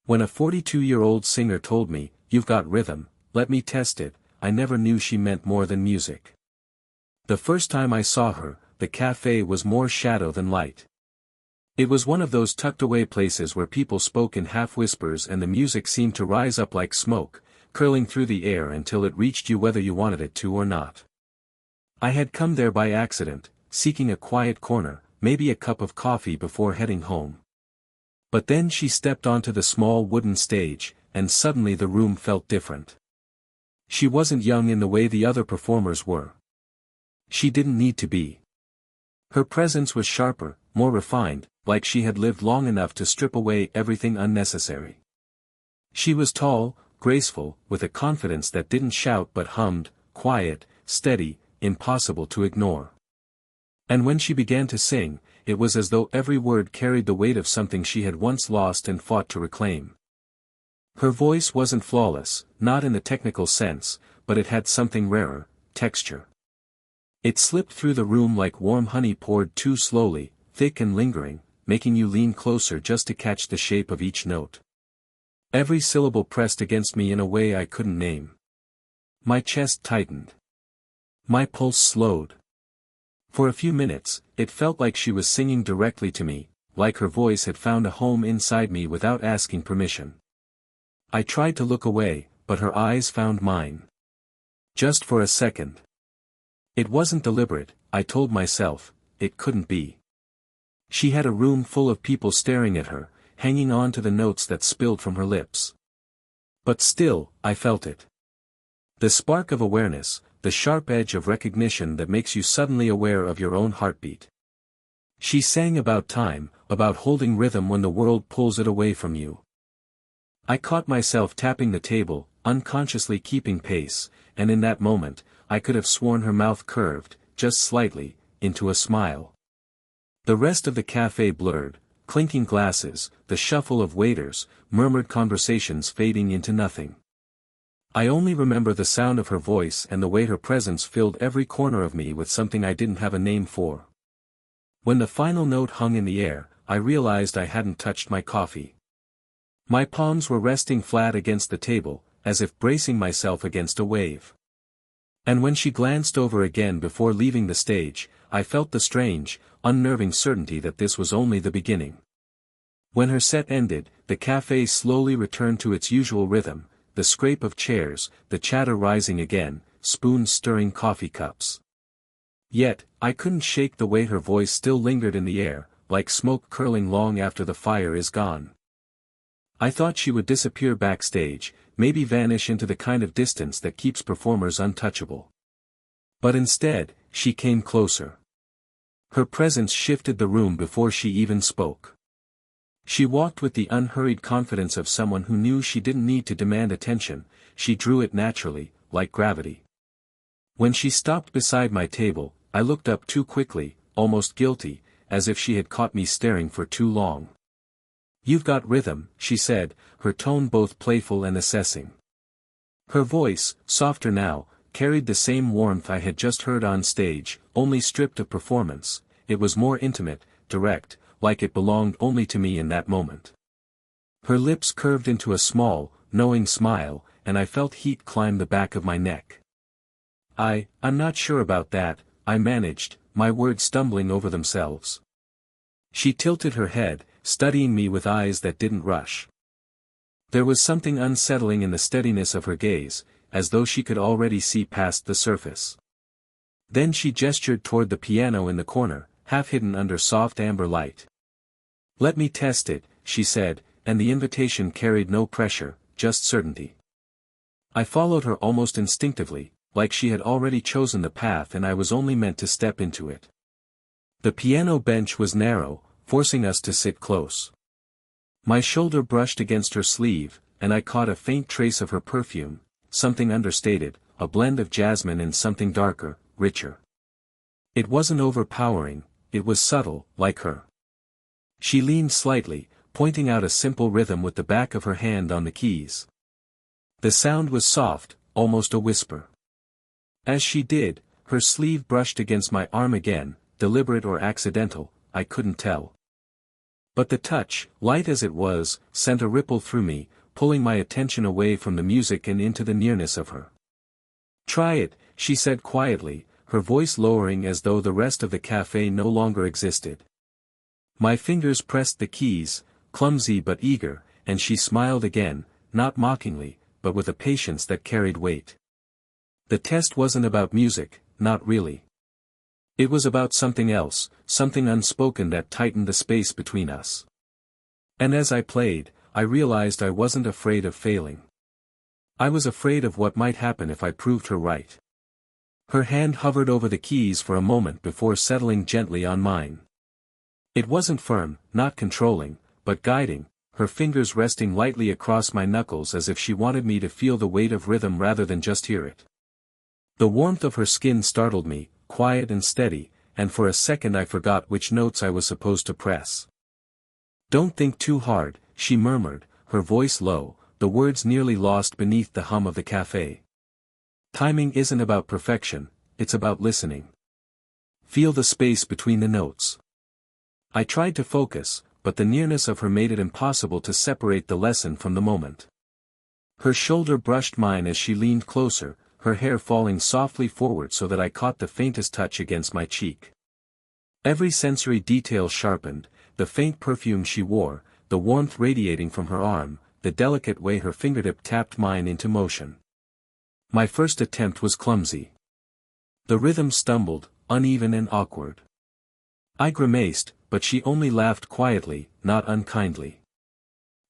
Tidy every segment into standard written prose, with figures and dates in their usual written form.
When a 42-year-old singer told me, "You've got rhythm, let me test it," I never knew she meant more than music. The first time I saw her, the cafe was more shadow than light. It was one of those tucked-away places where people spoke in half-whispers and the music seemed to rise up like smoke, curling through the air until it reached you whether you wanted it to or not. I had come there by accident, seeking a quiet corner, maybe a cup of coffee before heading home. But then she stepped onto the small wooden stage, and suddenly the room felt different. She wasn't young in the way the other performers were. She didn't need to be. Her presence was sharper, more refined, like she had lived long enough to strip away everything unnecessary. She was tall, graceful, with a confidence that didn't shout but hummed, quiet, steady, impossible to ignore. And when she began to sing, it was as though every word carried the weight of something she had once lost and fought to reclaim. Her voice wasn't flawless, not in the technical sense, but it had something rarer, texture. It slipped through the room like warm honey poured too slowly, thick and lingering, making you lean closer just to catch the shape of each note. Every syllable pressed against me in a way I couldn't name. My chest tightened. My pulse slowed. For a few minutes, it felt like she was singing directly to me, like her voice had found a home inside me without asking permission. I tried to look away, but her eyes found mine. Just for a second. It wasn't deliberate, I told myself, it couldn't be. She had a room full of people staring at her, hanging on to the notes that spilled from her lips. But still, I felt it. The spark of awareness, the sharp edge of recognition that makes you suddenly aware of your own heartbeat. She sang about time, about holding rhythm when the world pulls it away from you. I caught myself tapping the table, unconsciously keeping pace, and in that moment, I could have sworn her mouth curved, just slightly, into a smile. The rest of the cafe blurred, clinking glasses, the shuffle of waiters, murmured conversations fading into nothing. I only remember the sound of her voice and the way her presence filled every corner of me with something I didn't have a name for. When the final note hung in the air, I realized I hadn't touched my coffee. My palms were resting flat against the table, as if bracing myself against a wave. And when she glanced over again before leaving the stage, I felt the strange, unnerving certainty that this was only the beginning. When her set ended, the cafe slowly returned to its usual rhythm, the scrape of chairs, the chatter rising again, spoons stirring coffee cups. Yet, I couldn't shake the way her voice still lingered in the air, like smoke curling long after the fire is gone. I thought she would disappear backstage, maybe vanish into the kind of distance that keeps performers untouchable. But instead, she came closer. Her presence shifted the room before she even spoke. She walked with the unhurried confidence of someone who knew she didn't need to demand attention, she drew it naturally, like gravity. When she stopped beside my table, I looked up too quickly, almost guilty, as if she had caught me staring for too long. "You've got rhythm," she said, her tone both playful and assessing. Her voice, softer now, carried the same warmth I had just heard on stage, only stripped of performance. It was more intimate, direct, like it belonged only to me in that moment. Her lips curved into a small, knowing smile, and I felt heat climb the back of my neck. I'm not sure about that," I managed, my words stumbling over themselves. She tilted her head, studying me with eyes that didn't rush. There was something unsettling in the steadiness of her gaze, as though she could already see past the surface. Then she gestured toward the piano in the corner, half hidden under soft amber light. "Let me test it," she said, and the invitation carried no pressure, just certainty. I followed her almost instinctively, like she had already chosen the path and I was only meant to step into it. The piano bench was narrow, forcing us to sit close. My shoulder brushed against her sleeve, and I caught a faint trace of her perfume, something understated, a blend of jasmine and something darker, richer. It wasn't overpowering, it was subtle, like her. She leaned slightly, pointing out a simple rhythm with the back of her hand on the keys. The sound was soft, almost a whisper. As she did, her sleeve brushed against my arm again, deliberate or accidental, I couldn't tell. But the touch, light as it was, sent a ripple through me, pulling my attention away from the music and into the nearness of her. "Try it," she said quietly, her voice lowering as though the rest of the cafe no longer existed. My fingers pressed the keys, clumsy but eager, and she smiled again, not mockingly, but with a patience that carried weight. The test wasn't about music, not really. It was about something else, something unspoken that tightened the space between us. And as I played, I realized I wasn't afraid of failing. I was afraid of what might happen if I proved her right. Her hand hovered over the keys for a moment before settling gently on mine. It wasn't firm, not controlling, but guiding, her fingers resting lightly across my knuckles as if she wanted me to feel the weight of rhythm rather than just hear it. The warmth of her skin startled me, quiet and steady, and for a second I forgot which notes I was supposed to press. "Don't think too hard," she murmured, her voice low, the words nearly lost beneath the hum of the cafe. "Timing isn't about perfection, it's about listening. Feel the space between the notes." I tried to focus, but the nearness of her made it impossible to separate the lesson from the moment. Her shoulder brushed mine as she leaned closer, her hair falling softly forward so that I caught the faintest touch against my cheek. Every sensory detail sharpened, the faint perfume she wore, the warmth radiating from her arm, the delicate way her fingertip tapped mine into motion. My first attempt was clumsy. The rhythm stumbled, uneven and awkward. I grimaced, but she only laughed quietly, not unkindly.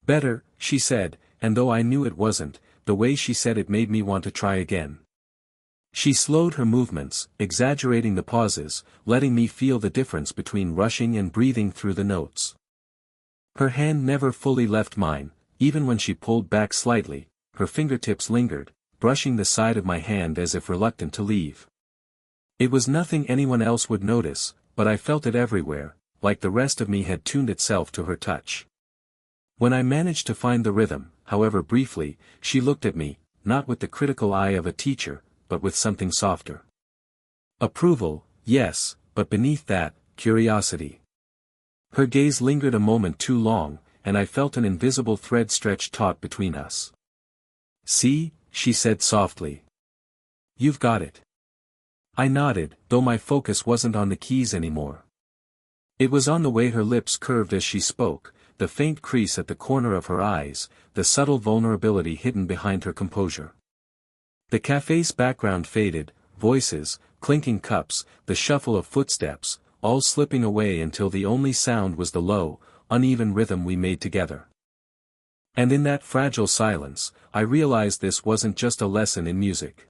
"Better," she said, and though I knew it wasn't, the way she said it made me want to try again. She slowed her movements, exaggerating the pauses, letting me feel the difference between rushing and breathing through the notes. Her hand never fully left mine, even when she pulled back slightly, her fingertips lingered, brushing the side of my hand as if reluctant to leave. It was nothing anyone else would notice, but I felt it everywhere, like the rest of me had tuned itself to her touch. When I managed to find the rhythm, however briefly, she looked at me, not with the critical eye of a teacher, but with something softer. Approval, yes, but beneath that, curiosity. Her gaze lingered a moment too long, and I felt an invisible thread stretch taut between us. "See," she said softly. "You've got it." I nodded, though my focus wasn't on the keys anymore. It was on the way her lips curved as she spoke, the faint crease at the corner of her eyes, the subtle vulnerability hidden behind her composure. The cafe's background faded, voices, clinking cups, the shuffle of footsteps, all slipping away until the only sound was the low, uneven rhythm we made together. And in that fragile silence, I realized this wasn't just a lesson in music.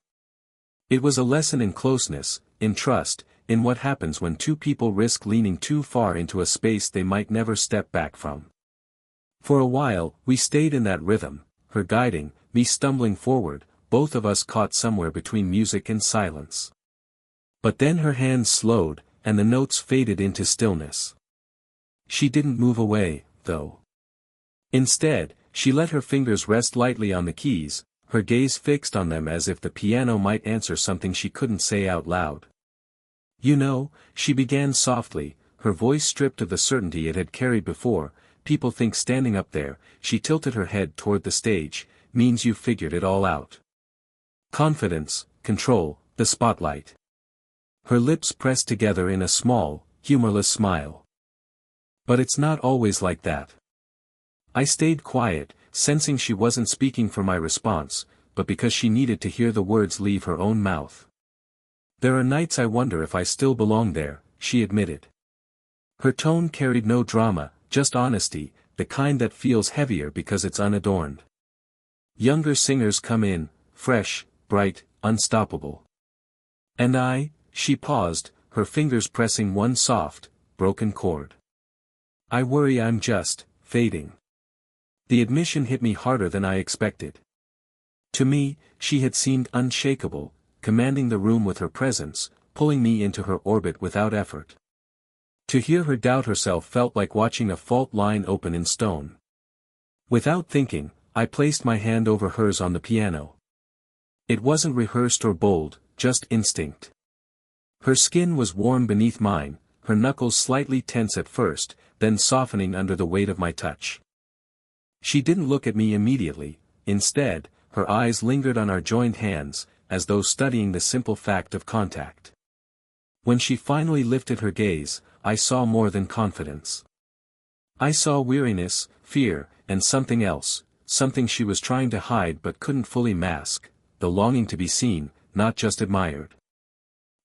It was a lesson in closeness, in trust, in what happens when two people risk leaning too far into a space they might never step back from. For a while, we stayed in that rhythm, her guiding, me stumbling forward, both of us caught somewhere between music and silence. But then her hands slowed, and the notes faded into stillness. She didn't move away, though. Instead, she let her fingers rest lightly on the keys, her gaze fixed on them as if the piano might answer something she couldn't say out loud. "You know," she began softly, her voice stripped of the certainty it had carried before, "people think standing up there," she tilted her head toward the stage, "means you figured it all out. Confidence, control, the spotlight." Her lips pressed together in a small, humorless smile. "But it's not always like that." I stayed quiet, sensing she wasn't speaking for my response, but because she needed to hear the words leave her own mouth. "There are nights I wonder if I still belong there," she admitted. Her tone carried no drama, just honesty, the kind that feels heavier because it's unadorned. "Younger singers come in, fresh, bright, unstoppable. And she paused, her fingers pressing one soft, broken chord. "I worry I'm just, fading." The admission hit me harder than I expected. To me, she had seemed unshakable, commanding the room with her presence, pulling me into her orbit without effort. To hear her doubt herself felt like watching a fault line open in stone. Without thinking, I placed my hand over hers on the piano. It wasn't rehearsed or bold, just instinct. Her skin was warm beneath mine, her knuckles slightly tense at first, then softening under the weight of my touch. She didn't look at me immediately, instead, her eyes lingered on our joined hands, as though studying the simple fact of contact. When she finally lifted her gaze, I saw more than confidence. I saw weariness, fear, and something else, something she was trying to hide but couldn't fully mask, the longing to be seen, not just admired.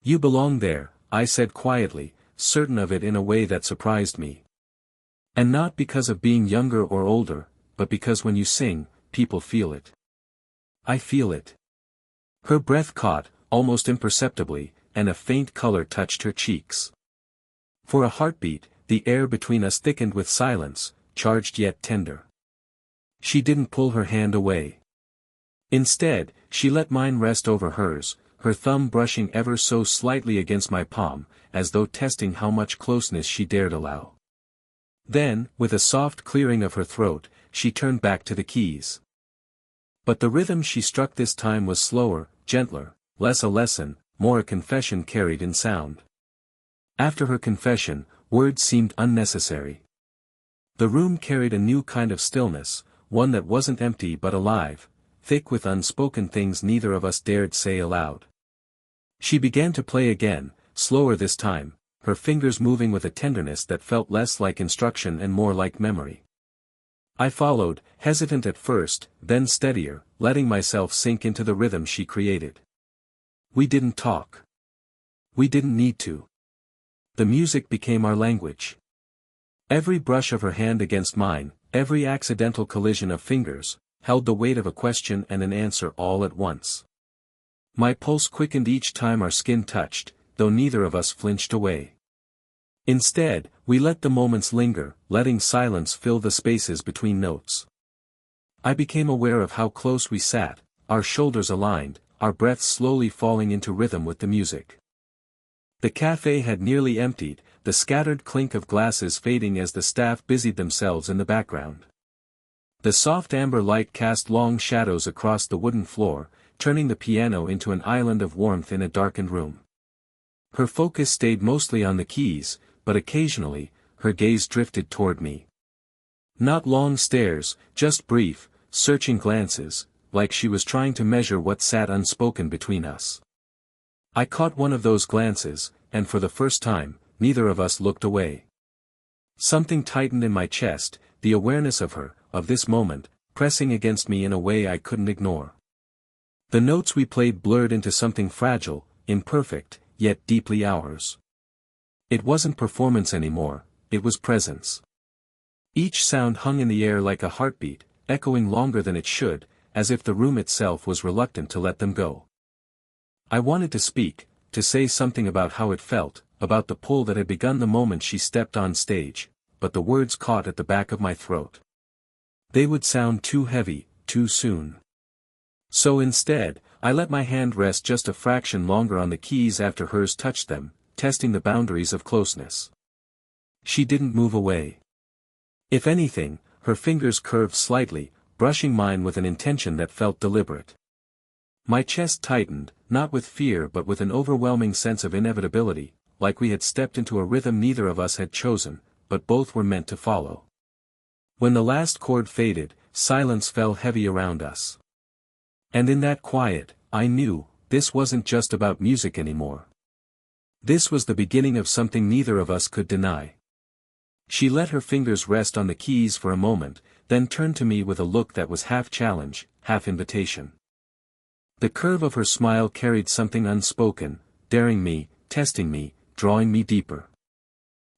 "You belong there," I said quietly, certain of it in a way that surprised me. "And not because of being younger or older, but because when you sing, people feel it." "I feel it." Her breath caught, almost imperceptibly, and a faint color touched her cheeks. For a heartbeat, the air between us thickened with silence, charged yet tender. She didn't pull her hand away. Instead, she let mine rest over hers, her thumb brushing ever so slightly against my palm, as though testing how much closeness she dared allow. Then, with a soft clearing of her throat, she turned back to the keys. But the rhythm she struck this time was slower, gentler, less a lesson, more a confession carried in sound. After her confession, words seemed unnecessary. The room carried a new kind of stillness, one that wasn't empty but alive, thick with unspoken things neither of us dared say aloud. She began to play again, slower this time, her fingers moving with a tenderness that felt less like instruction and more like memory. I followed, hesitant at first, then steadier, letting myself sink into the rhythm she created. We didn't talk. We didn't need to. The music became our language. Every brush of her hand against mine, every accidental collision of fingers, held the weight of a question and an answer all at once. My pulse quickened each time our skin touched, though neither of us flinched away. Instead, we let the moments linger, letting silence fill the spaces between notes. I became aware of how close we sat, our shoulders aligned, our breaths slowly falling into rhythm with the music. The cafe had nearly emptied, the scattered clink of glasses fading as the staff busied themselves in the background. The soft amber light cast long shadows across the wooden floor, turning the piano into an island of warmth in a darkened room. Her focus stayed mostly on the keys, but occasionally, her gaze drifted toward me. Not long stares, just brief, searching glances, like she was trying to measure what sat unspoken between us. I caught one of those glances, and for the first time, neither of us looked away. Something tightened in my chest, the awareness of her, of this moment, pressing against me in a way I couldn't ignore. The notes we played blurred into something fragile, imperfect, yet deeply ours. It wasn't performance anymore, it was presence. Each sound hung in the air like a heartbeat, echoing longer than it should, as if the room itself was reluctant to let them go. I wanted to speak, to say something about how it felt, about the pull that had begun the moment she stepped on stage, but the words caught at the back of my throat. They would sound too heavy, too soon. So instead, I let my hand rest just a fraction longer on the keys after hers touched them, testing the boundaries of closeness. She didn't move away. If anything, her fingers curved slightly, brushing mine with an intention that felt deliberate. My chest tightened, not with fear but with an overwhelming sense of inevitability, like we had stepped into a rhythm neither of us had chosen, but both were meant to follow. When the last chord faded, silence fell heavy around us. And in that quiet, I knew, this wasn't just about music anymore. This was the beginning of something neither of us could deny. She let her fingers rest on the keys for a moment, then turned to me with a look that was half challenge, half invitation. The curve of her smile carried something unspoken, daring me, testing me, drawing me deeper.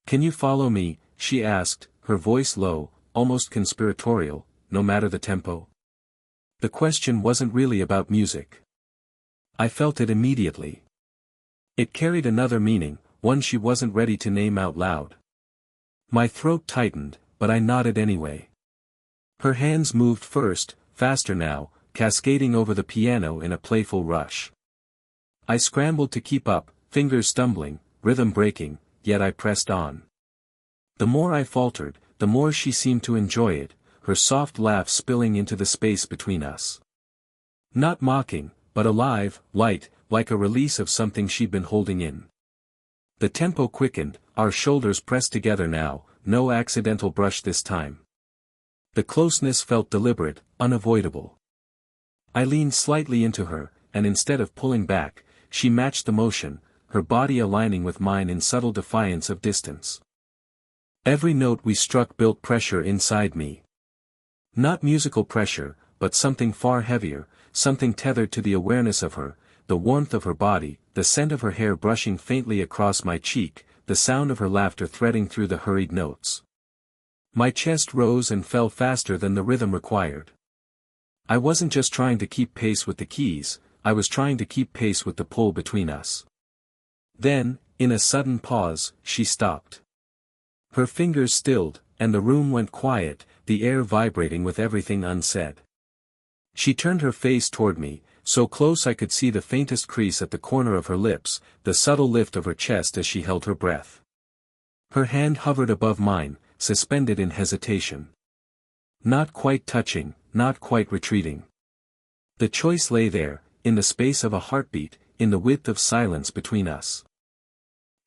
"Can you follow me?" she asked, her voice low, almost conspiratorial, no matter the tempo. The question wasn't really about music. I felt it immediately. It carried another meaning, one she wasn't ready to name out loud. My throat tightened, but I nodded anyway. Her hands moved first, faster now, cascading over the piano in a playful rush. I scrambled to keep up, fingers stumbling, rhythm breaking, yet I pressed on. The more I faltered, the more she seemed to enjoy it, her soft laugh spilling into the space between us. Not mocking, but alive, light, like a release of something she'd been holding in. The tempo quickened, our shoulders pressed together now, no accidental brush this time. The closeness felt deliberate, unavoidable. I leaned slightly into her, and instead of pulling back, she matched the motion, her body aligning with mine in subtle defiance of distance. Every note we struck built pressure inside me. Not musical pressure, but something far heavier, something tethered to the awareness of her, the warmth of her body, the scent of her hair brushing faintly across my cheek, the sound of her laughter threading through the hurried notes. My chest rose and fell faster than the rhythm required. I wasn't just trying to keep pace with the keys, I was trying to keep pace with the pull between us. Then, in a sudden pause, she stopped. Her fingers stilled, and the room went quiet, the air vibrating with everything unsaid. She turned her face toward me, so close I could see the faintest crease at the corner of her lips, the subtle lift of her chest as she held her breath. Her hand hovered above mine, suspended in hesitation. Not quite touching, not quite retreating. The choice lay there, in the space of a heartbeat, in the width of silence between us.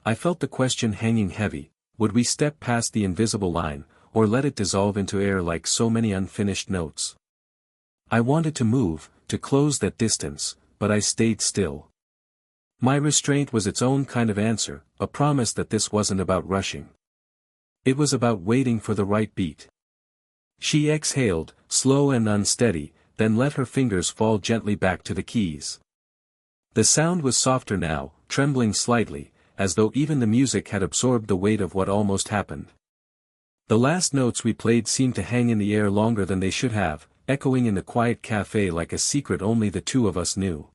I felt the question hanging heavy, would we step past the invisible line, or let it dissolve into air like so many unfinished notes? I wanted to move, to close that distance, but I stayed still. My restraint was its own kind of answer, a promise that this wasn't about rushing. It was about waiting for the right beat. She exhaled, slow and unsteady, then let her fingers fall gently back to the keys. The sound was softer now, trembling slightly, as though even the music had absorbed the weight of what almost happened. The last notes we played seemed to hang in the air longer than they should have, echoing in the quiet cafe like a secret only the two of us knew.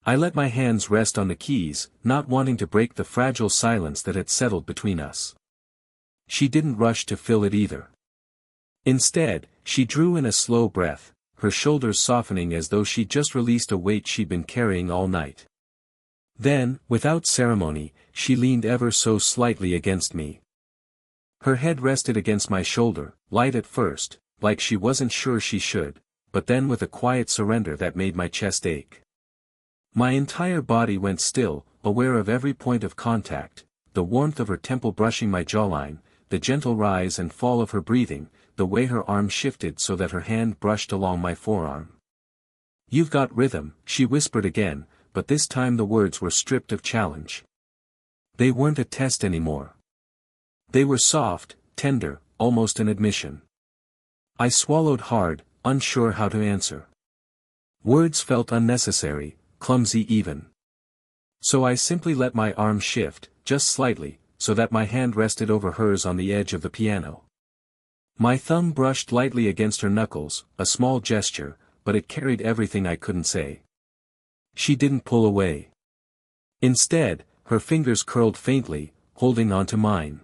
I let my hands rest on the keys, not wanting to break the fragile silence that had settled between us. She didn't rush to fill it either. Instead, she drew in a slow breath, her shoulders softening as though she'd just released a weight she'd been carrying all night. Then, without ceremony, she leaned ever so slightly against me. Her head rested against my shoulder, light at first, like she wasn't sure she should, but then with a quiet surrender that made my chest ache. My entire body went still, aware of every point of contact, the warmth of her temple brushing my jawline, the gentle rise and fall of her breathing, the way her arm shifted so that her hand brushed along my forearm. "You've got rhythm," she whispered again, but this time the words were stripped of challenge. They weren't a test anymore. They were soft, tender, almost an admission. I swallowed hard, unsure how to answer. Words felt unnecessary, clumsy even. So I simply let my arm shift, just slightly, so that my hand rested over hers on the edge of the piano. My thumb brushed lightly against her knuckles, a small gesture, but it carried everything I couldn't say. She didn't pull away. Instead, her fingers curled faintly, holding onto mine.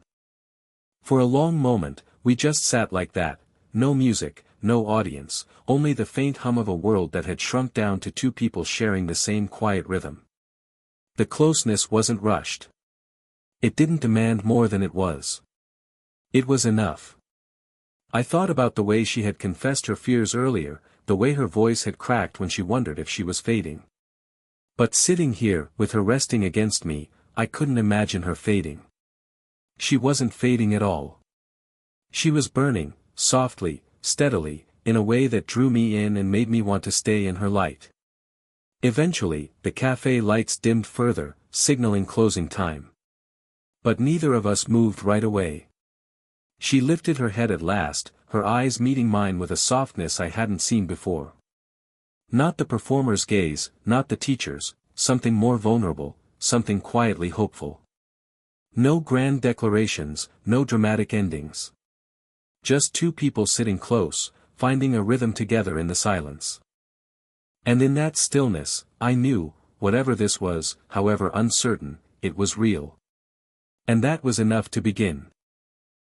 For a long moment, we just sat like that. No music, no audience, only the faint hum of a world that had shrunk down to two people sharing the same quiet rhythm. The closeness wasn't rushed. It didn't demand more than it was. It was enough. I thought about the way she had confessed her fears earlier, the way her voice had cracked when she wondered if she was fading. But sitting here, with her resting against me, I couldn't imagine her fading. She wasn't fading at all. She was burning, softly, steadily, in a way that drew me in and made me want to stay in her light. Eventually, the cafe lights dimmed further, signaling closing time. But neither of us moved right away. She lifted her head at last, her eyes meeting mine with a softness I hadn't seen before. Not the performer's gaze, not the teacher's, something more vulnerable, something quietly hopeful. No grand declarations, no dramatic endings. Just two people sitting close, finding a rhythm together in the silence. And in that stillness, I knew, whatever this was, however uncertain, it was real. And that was enough to begin.